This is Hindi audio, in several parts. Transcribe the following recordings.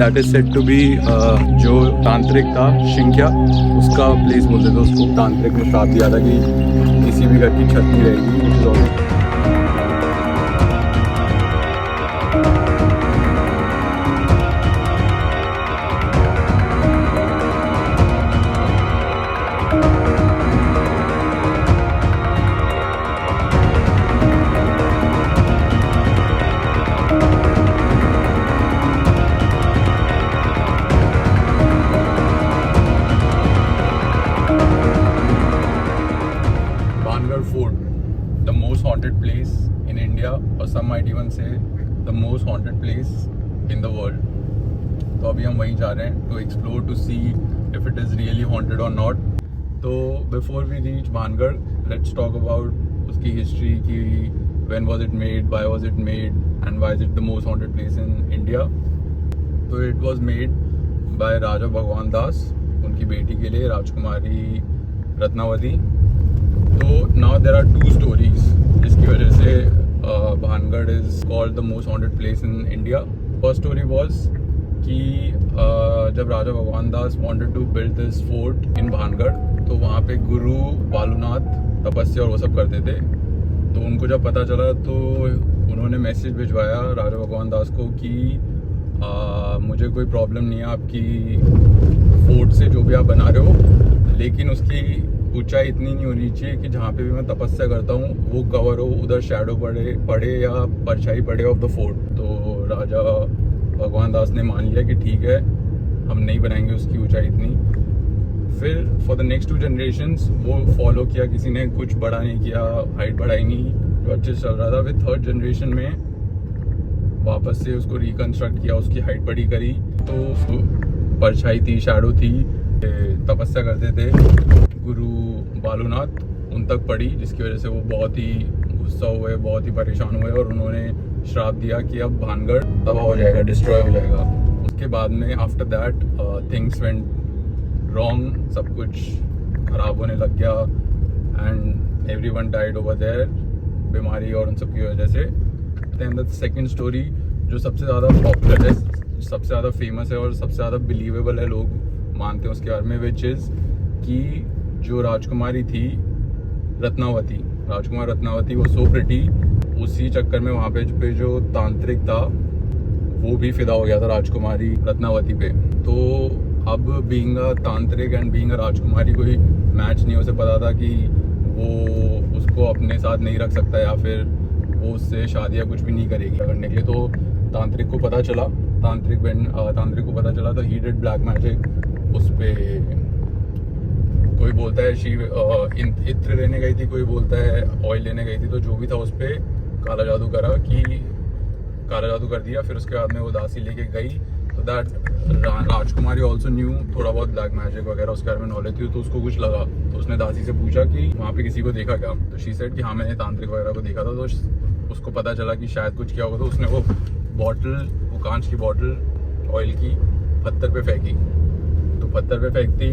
That is said to be जो तांत्रिक था शिंक्या, उसका प्लेस बोलते थे उसको। तांत्रिक ने श्राप दिया था कि किसी भी घर की छत नहीं रहेगी। Fort, the most haunted place in India, or some might even say the most haunted place in the world. तो अभी हम वहीं जा रहे हैं to explore to see if it is really haunted or not. तो before we reach Bhangarh, let's talk about उसकी history कि when was it made, why was it made, and why is it the most haunted place in India. तो it was made by राजा भगवान दास, उनकी बेटी के लिए राजकुमारी रत्नावती। तो now there are two stories जिसकी वजह से Bhangarh is called the most haunted place in India. First story was कि जब राजा Bhagwan Das wanted to build this fort in Bhangarh, तो वहाँ पे गुरु बालूनाथ तपस्या और वो सब करते थे। तो उनको जब पता चला तो उन्होंने मैसेज भिजवाया राजा भगवान दास को कि मुझे कोई प्रॉब्लम नहीं है आपकी फोर्ट से जो भी आप बना रहे हो, लेकिन उसकी ऊंचाई इतनी नहीं होनी चाहिए कि जहाँ पे भी मैं तपस्या करता हूँ वो कवर हो, उधर शैडो पड़े या परछाई पड़े ऑफ द फोर्ट। तो राजा भगवान दास ने मान लिया कि ठीक है, हम नहीं बनाएंगे उसकी ऊंचाई इतनी। फिर फॉर द नेक्स्ट 2 जनरेशंस वो फॉलो किया, किसी ने कुछ बड़ा नहीं किया, हाइट बढ़ाई नहीं, जो अच्छे से चल रहा था। फिर 3rd जनरेशन में वापस से उसको रिकन्स्ट्रक्ट किया, उसकी हाइट बड़ी करी। तो परछाई थी, शैडो थी, तपस्या करते थे गुरु बालूनाथ, उन तक पड़ी, जिसकी वजह से वो बहुत ही गुस्सा हुए, बहुत ही परेशान हुए और उन्होंने श्राप दिया कि अब भानगढ़ तबाह हो जाएगा, डिस्ट्रॉय हो जाएगा। उसके बाद में after that things went wrong, सब कुछ खराब होने लग गया and everyone died over there, बीमारी और उन सब की वजह से। देन द सेकंड स्टोरी जो सबसे ज़्यादा पॉपुलर है, सबसे ज़्यादा फेमस है और सबसे ज़्यादा बिलीवेबल है, लोग मानते हैं उसके बारे में, विच इज़ कि जो राजकुमारी थी रत्नावती, राजकुमार रत्नावती वो सो प्रिटी, उसी चक्कर में वहाँ पे जो तांत्रिक था वो भी फिदा हो गया था राजकुमारी रत्नावती पे। तो अब बीइंग अ तांत्रिक एंड बीइंग अ राजकुमारी कोई मैच नहीं, उसे पता था कि वो उसको अपने साथ नहीं रख सकता या फिर वो उससे शादी या कुछ भी नहीं करेगी करने के लिए। तो तांत्रिक को पता चला, तांत्रिक को पता चला तो ही डिड ब्लैक मैजिक उस पर। कोई बोलता है इत्र लेने गई थी, कोई बोलता है ऑयल लेने गई थी, तो जो भी था उस पर काला जादू कर दिया। फिर उसके बाद में वो दासी लेके गई, तो दैट राजकुमारी ऑल्सो न्यू थोड़ा बहुत ब्लैक मैजिक वगैरह उसके बारे में नॉलेज थी। तो उसको कुछ लगा, तो उसने दासी से पूछा कि वहाँ पे किसी को देखा क्या। तो शी सेड कि हाँ मैंने तांत्रिक वगैरह को देखा था। तो उसको पता चला कि शायद कुछ किया होगा, तो उसने वो कांच की बॉटल ऑयल की पत्थर पे फेंकी। तो पत्थर पे फेंकती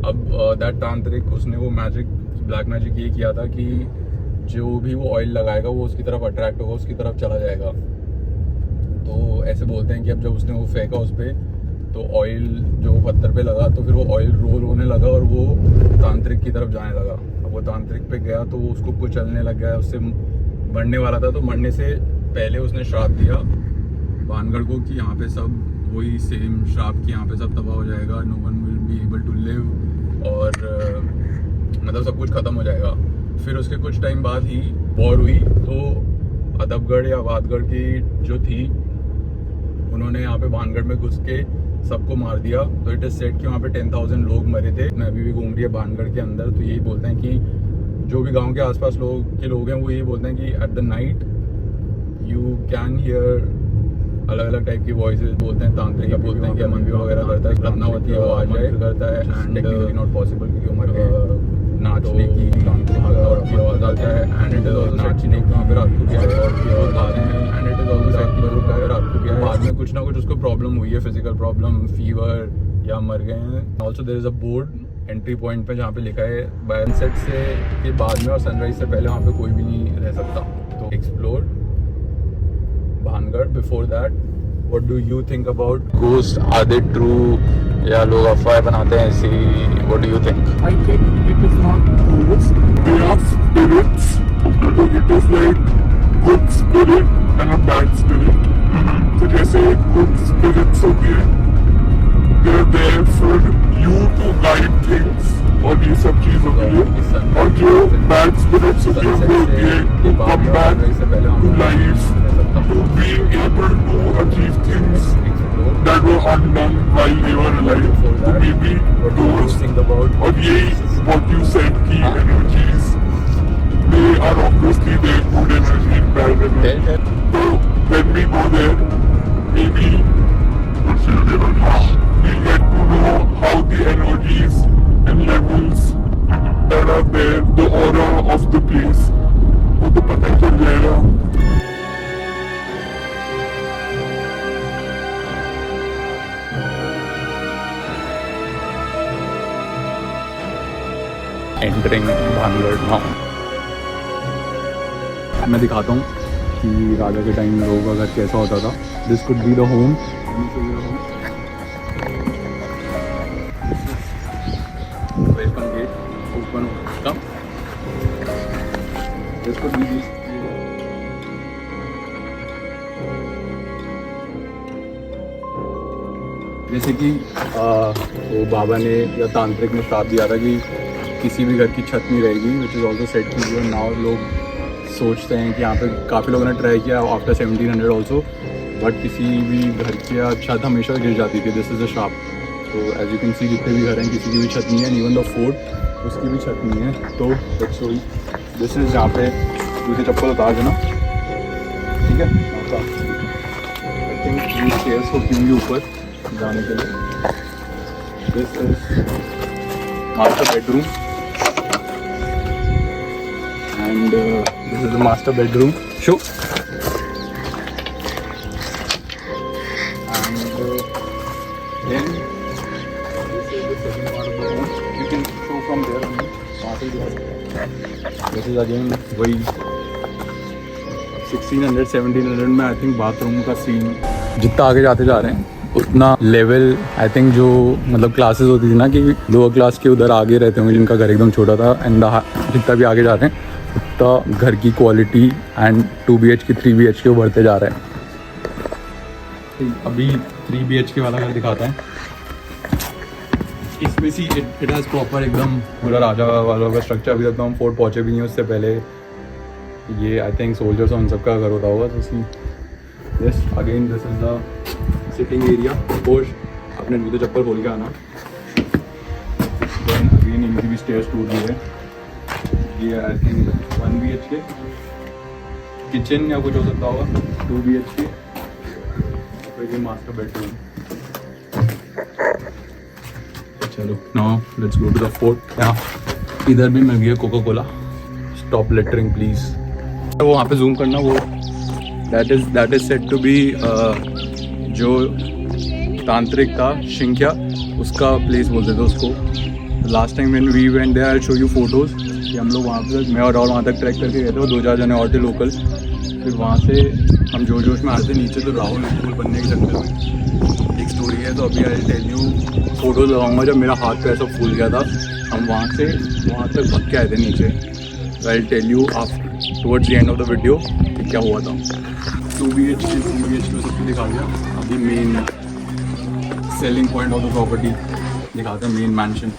अब दैट तांत्रिक, उसने वो ब्लैक मैजिक ये किया था कि जो भी वो ऑयल लगाएगा वो उसकी तरफ अट्रैक्ट होगा, उसकी तरफ चला जाएगा। तो ऐसे बोलते हैं कि अब जब उसने वो फेंका उस पर, तो ऑयल जो पत्थर पे लगा, तो फिर वो ऑयल रोल होने लगा और वो तांत्रिक की तरफ जाने लगा। अब वो तांत्रिक पे गया तो वो उसको कुचलने लग गया, उससे मरने वाला था। तो मरने से पहले उसने श्राप दिया भानगढ़ को कि यहाँ पे सब वही सेम श्राप कि यहाँ पे सब तबाह हो जाएगा, no one will be able to live, और मतलब सब कुछ ख़त्म हो जाएगा। फिर उसके कुछ टाइम बाद ही वॉर हुई, तो अदबगढ़ या वादगढ़ की जो थी, उन्होंने यहाँ पे भानगढ़ में घुस के सबको मार दिया। तो इट इज़ सेड कि वहाँ पे 10,000 लोग मरे थे। मैं अभी भी घूम रही है भानगढ़ के अंदर, तो यही बोलते हैं कि जो भी गांव के आसपास लोग हैं वो यही बोलते हैं कि at the night you can hear अलग अलग टाइप की वॉइसेस। बोलते हैं तांत्रिक बोलते हैं कि अमन भी वगैरह करता है, रत्नावती वो आ जाए करता है एंड टेक्निकली नॉट पॉसिबल क्योंकि उम्र के नाचने की आवाज़ आता है एंड इट इज ऑल्सो नाचने की फिर रात को क्या है and it is also side की वजह का रात को क्या है, बाद में कुछ ना कुछ उसको प्रॉब्लम हुई है, फिजिकल प्रॉब्लम, फीवर या मर गए हैं। Also there is a board entry point पे जहाँ पे लिखा है बाय सनसेट से के बाद में और सनराइज से पहले वहाँ पे कोई भी नहीं रह सकता। तो explore Bhangarh, before that What do you think about ghost? Are they true? या लोग अफवाह बनाते हैं ऐसी? What do you think? I think it is not ghosts. They are spirits. It is like good spirit and a bad spirit. तो जैसे good spirits होती है, they are there for you to guide things और ये सब चीजों के लिए. और जो bad spirits होती है वो होती है to come back to life, to be able to achieve things that were undone while they were alive. So maybe those और यही what you said की energies, they are obviously their good energy and bad energy. So when we go there, maybe we get to know how the energies and levels that are there, the aura of the place, वो तो पता चल जाएगा. Entering Bhangarh now. मैं दिखाता हूँ कि राजा के टाइम लोगों का घर कैसा होता था. This could be the home. Welcome gate open. Come. This could be this. जैसे कि वो बाबा ने या तांत्रिक ने श्राप दिया था कि किसी भी घर की छत नहीं रहेगी, विच इज़ ऑल्सो सेट की. और नाउ लोग सोचते हैं कि यहाँ पे काफ़ी लोगों ने ट्राई किया आफ्टर 1700 ऑल्सो, बट किसी भी घर की छत हमेशा गिर जाती थी. दिस इज़ अ श्राप. तो एज यू कैन सी जितने भी घर हैं किसी की भी छत नहीं है. इवन द फोर्ट उसकी भी छत नहीं है. तो दिस इज़ जहाँ पे जूते चप्पल उतार देना. ठीक है. आई थिंक ये स्टेयर्स होती होंगी ऊपर जाने के लिए. This is master bedroom and this is the master bedroom. Show. And then this is the second part of the room. You can show from there only. This is again वही 1600 1700 में आई थिंक बाथरूम का सीन. जितना आगे जाते जा रहे हैं उतना लेवल आई थिंक जो मतलब क्लासेस होती थी ना कि लोअर क्लास के उधर आगे रहते होंगे जिनका घर एकदम छोटा था. एंड जितना भी आगे जा रहे हैं उतना घर की क्वालिटी एंड 2 BHK 3 BHK बढ़ते जा रहे हैं. अभी 3 BHK वाला घर दिखाता है. इसमें सी इट हैज़ प्रॉपर एकदम पूरा राजा वाला का स्ट्रक्चर. अभी तक तो हम फोर्ट पहुँचे भी नहीं. उससे पहले ये आई थिंक सोल्जर्स और उन सबका घर होता होगा. तो see this again this is the sitting area. Suppose अपने जूते चप्पल खोल के आना. देन अगेन इनकी भी स्टेयर्स टूट गई है. ये आई थिंक 1 BHK किचन या कुछ हो सकता होगा. 2 BHK फिर ये मास्टर बेडरूम. चलो now let's go to the fort. यहाँ इधर भी मिल गया Coca Cola. Stop littering please. वो वहाँ पे जूम करना. वो that is said to be जो तांत्रिक था शिंक्या उसका प्लेस बोलते थे उसको. Last time when we went there I show you photos कि हम लोग वहाँ पर मैं और राहुल वहाँ तक ट्रैक करके गए थे. 2-4 जने और थे लोकल. फिर वहाँ से हम जोश में आते नीचे तो राहुल स्कूल बनने के चक्कर में एक स्टोरी है. तो अभी आई टेल यू फोटोज लगाऊंगा. जब मेरा हाथ पैर सब फूल गया था हम वहाँ से वहाँ तक भग के आए थे नीचे. I tell you after towards the end of the video कि क्या हुआ था. 2 BHK 3 BHK सब कुछ दिखा दिया. अभी main selling point of the property दिखाते हैं. Main mansion.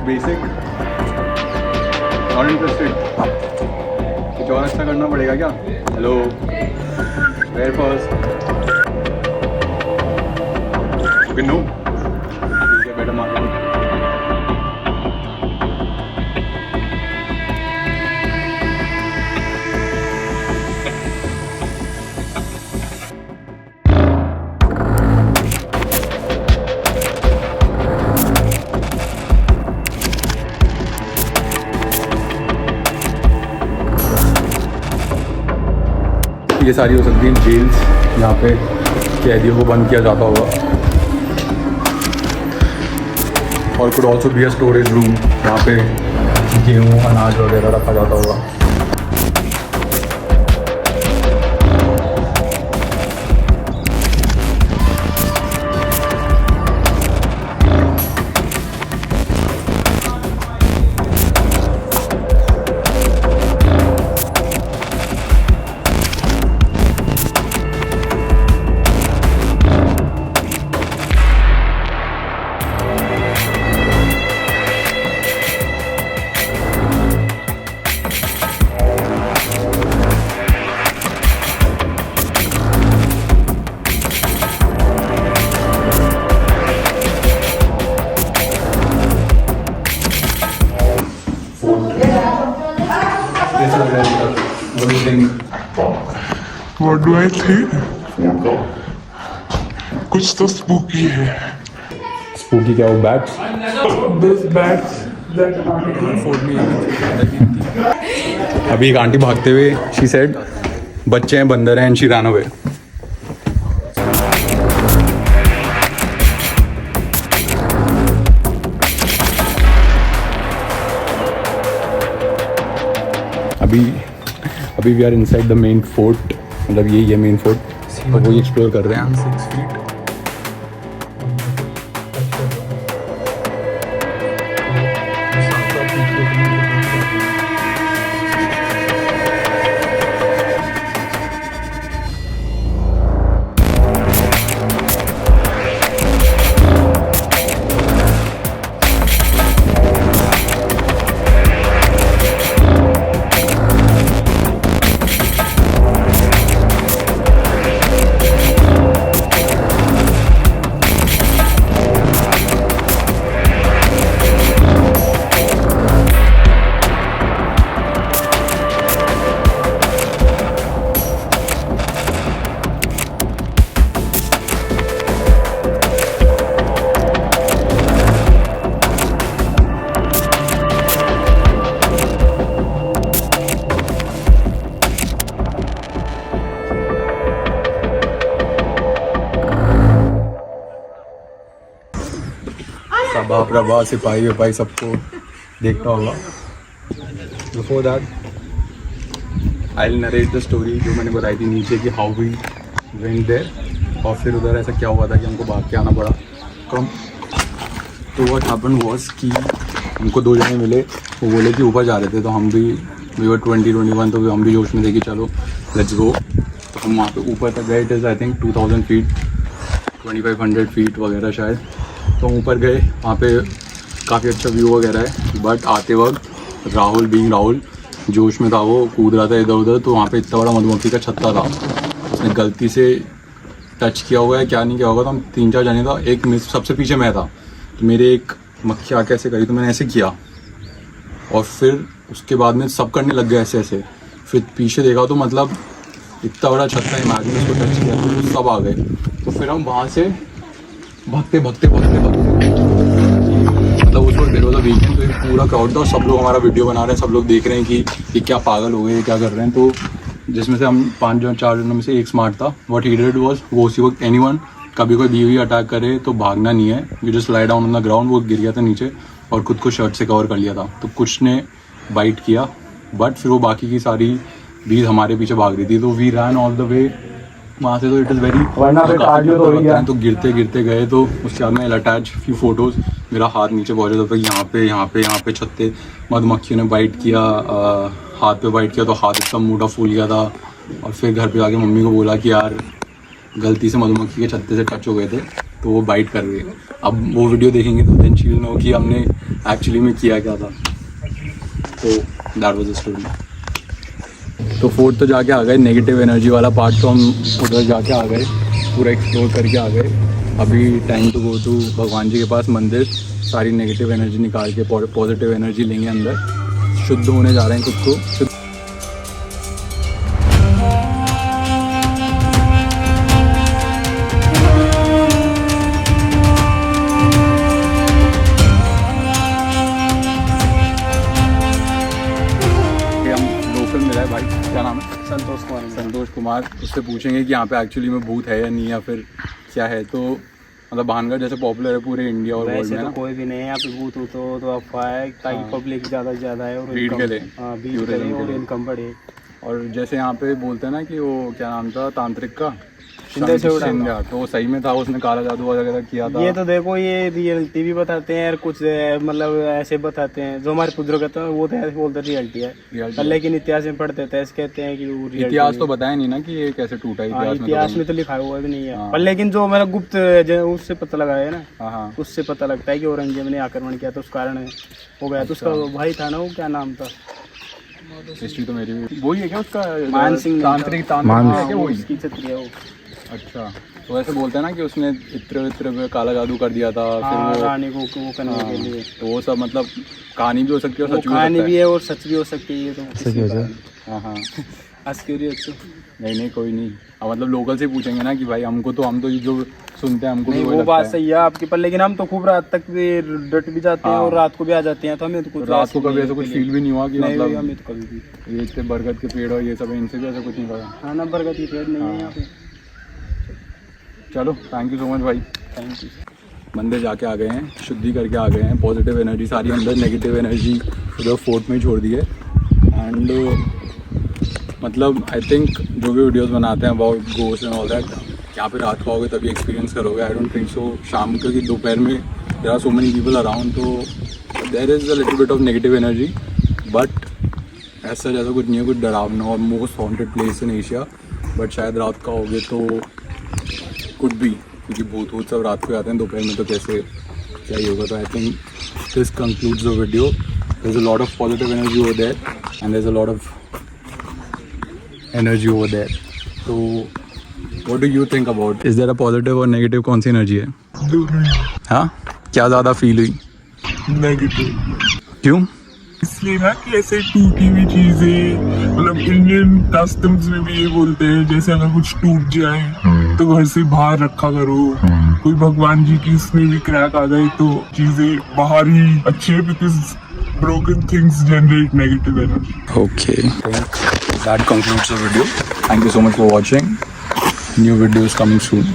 Basic not interested. कुछ और अच्छा करना पड़ेगा क्या? Hello where first no. ठीक है बेटा मार. ये सारी हो सकती हैं जेल्स जहाँ पे कैदियों को बंद किया जाता होगा, और could also be a storage room जहाँ पे गेहूँ अनाज वगैरह रखा जाता होगा। What do I think? कुछ तो स्पूकी है। स्पूकी क्या वो बैट्स? This bats that अभी एक आंटी भागते हुए शी सेड बच्चे हैं बंदर हैं एंड शी रन अवे। अभी we are inside the main fort, मतलब यही है मेन फोर्ट, और वही एक्सप्लोर कर रहे हैं। 6 feet. सभा प्रभा सिपाही विपाही सबको देखता होगा। Before that I will narrate the story जो मैंने बताई थी नीचे की, हाउ वी वेंट देयर, और फिर उधर ऐसा क्या हुआ था कि हमको भाग के आना पड़ा कम। तो व्हाट हैपेंड वाज कि हमको 2 जने मिले, वो बोले कि ऊपर जा रहे थे, तो हम भी वी वर 20-21, तो हम भी जोश में थे कि चलो लेट्स गो। तो हम वहाँ पे ऊपर तक गए, it is I think 2000 feet 2500 feet वगैरह शायद। तो ऊपर गए, वहाँ पे काफ़ी अच्छा व्यू वगैरह है, बट आते वक्त राहुल बीइंग राहुल जोश में था, वो कूद रहा था इधर उधर, तो वहाँ पे इतना बड़ा मधुमक्खी का छत्ता था, उसने गलती से टच किया होगा या क्या नहीं किया होगा। तो हम 3-4 जने था, एक मिस, सबसे पीछे मैं था, तो मेरे एक मक्खी आके ऐसे करी, तो मैंने ऐसे किया, और फिर उसके बाद में सब करने लग गए ऐसे ऐसे। फिर पीछे देखा तो मतलब इतना बड़ा छत्ता, इमेजिन उसको टच किया तो सब आ गए। तो फिर हम वहाँ से भागते मतलब उस वक्त देर वाला वीकेंड, तो एक पूरा क्राउड था और सब लोग हमारा वीडियो बना रहे हैं, सब लोग देख रहे हैं कि ये क्या पागल हो गए, क्या कर रहे हैं। तो जिसमें से हम 4 जनों में से एक स्मार्ट था, व्हाट ही डिड वाज, वो उसी वक्त एनीवन कभी कोई बीवी अटैक करे तो भागना नहीं है, you just lie down on the ground. वो गिर गया था नीचे और खुद को शर्ट से कवर कर लिया था, तो कुछ ने बाइट किया, बट फिर वो बाकी की सारी बीज हमारे पीछे भाग रही थी, तो we run all the way वहाँ से। तो इट इज़ वेरी तो गिरते गिरते गए, तो उसके बाद में अटैच फ्यू फोटोज़, मेरा हाथ नीचे पहुँचा था, तो यहाँ पे छत्ते मधुमक्खियों ने बाइट किया, हाथ पे बाइट किया, तो हाथ एकदम मोटा फूल गया था। और फिर घर पे आके मम्मी को बोला कि यार गलती से मधुमक्खी के छत्ते से टच हो गए थे, तो वो बाइट कर रही है। अब वो वीडियो देखेंगे तो देन शी विल नो कि हमने एक्चुअली में किया क्या था। तो दैट वाज द स्टोरी। तो फोर्थ तो जाके आ गए, नेगेटिव एनर्जी वाला पार्ट तो हम उधर जाके आ गए, पूरा एक्सप्लोर करके आ गए। अभी टाइम टू गो टू भगवान जी के पास मंदिर, सारी नेगेटिव एनर्जी निकाल के पॉजिटिव एनर्जी लेंगे अंदर, शुद्ध होने जा रहे हैं खुद को। भाई क्या नाम है? संतोष कुमार। संतोष कुमार। उससे पूछेंगे कि यहाँ पे एक्चुअली में भूत है या नहीं, या फिर क्या है। तो मतलब भानगढ़ जैसे पॉपुलर है पूरे इंडिया और वर्ल्ड वैसे में तो ना, कोई भी नहीं है यहाँ पे भूत तो अफवाह है, ताकि हाँ। पब्लिक ज़्यादा से ज़्यादा है और भीड़ income- के लिए, हाँ भीड़ tourism करे के और लिए। इनकम बढ़े। और जैसे यहाँ पे बोलते हैं ना कि वो क्या नाम था तांत्रिक का, शिंदे से उड़ा। शिंदे, तो वो सही में था, उसने काला जादू वगैरह किया था। ये तो देखो ये रियलिटी भी बताते हैं और कुछ मतलब ऐसे बताते हैं जो हमारे बुजुर्ग कहते हैं, वो तो ऐसे बोलते रियलिटी है। Reality पर लेकिन इतिहास में पढ़ते थे ऐसे कहते हैं कि वो reality इतिहास नहीं तो है। बताया नहीं ना कि ये कैसे टूटा, हाँ, इतिहास में तो लिखा हुआ भी नहीं है। हाँ। पर लेकिन जो मेरा गुप्त उससे पता लगा है ना, हाँ हाँ उससे पता लगता है कि औरंगजेब ने आक्रमण किया तो उस कारण हो गया। तो उसका भाई था ना, वो क्या नाम था, हिस्ट्री तो मेरी भी वही है क्या उसका, मान सिंह नहीं था। तांत्रिक हाँ, है क्या वो वही? उसकी छत्री है वो। अच्छा, तो ऐसे बोलते हैं ना कि उसने इत्र पे काला जादू कर दिया था, हाँ, फिर वो रानी को वो करने हाँ, के लिए। तो वो सब मतलब कहानी भी हो सकती है और वो सच भी हो कहानी सकता भी है। है और सच भी हो सकती है। ये तो सच हो जाए। हाँ हाँ तो नहीं नहीं कोई नहीं, अब मतलब लोकल से पूछेंगे ना कि भाई हमको तो, हम तो जो सुनते हैं हमको भी नहीं, वही वो लगता बात है। सही है आपकी। पर लेकिन हम तो खूब रात तक भी डट भी जाते हैं हाँ। और रात को भी आ जाते हैं, तो हमें तो तो कुछ रात ऐसे को कभी नहीं ऐसा है कुछ कि फील भी नहीं हुआ कि नहीं, मतलब हमें तो कभी भी। ये इतने बरगद के पेड़ और ये सब है, इनसे भी ऐसा कुछ नहीं लगा। हाँ ना, बरगद की पेड़ नहीं है यहाँ पे। चलो थैंक यू सो मच भाई। Thank you. मंदिर जाके आ गए हैं, शुद्धि करके आ गए हैं, पॉजिटिव एनर्जी सारी अंदर, नेगेटिव एनर्जी उधर फोर्ट में ही छोड़ दी है। एंड मतलब आई थिंक जो भी वीडियोस बनाते हैं about ghost and all that, यहाँ पे रात को आओगे तभी एक्सपीरियंस करोगे। आई डोंट थिंक सो शाम को, कि दोपहर में there are so many people around, तो there is a little bit of negative energy, but ऐसा जैसा कुछ नहीं है, कुछ डरावना और most haunted place in Asia. But शायद रात को आओगे तो कुछ भी, क्योंकि भूत वूत सब रात को आते हैं, दोपहर में तो कैसे क्या ही होगा। तो I think this concludes the video. There is a lot of positive energy over there and there is a lot of energy over there. तो what do you think about, is there a positive or negative, कौन सी एनर्जी है? हाँ, क्या ज़्यादा फील हुई? नेगेटिव। क्यों? इसलिए ना कि ऐसे टूटी हुई चीजें, मतलब इंडियन कस्टम्स में भी ये बोलते हैं, जैसे अगर कुछ टूट जाए तो घर से बाहर रखा करो। कोई भगवान जी की उसमें भी क्रैक आ गए तो चीजें बाहर ही अच्छी है, because broken things generate negative energy. Okay, that concludes the video. Thank you so much for watching. New videos coming soon.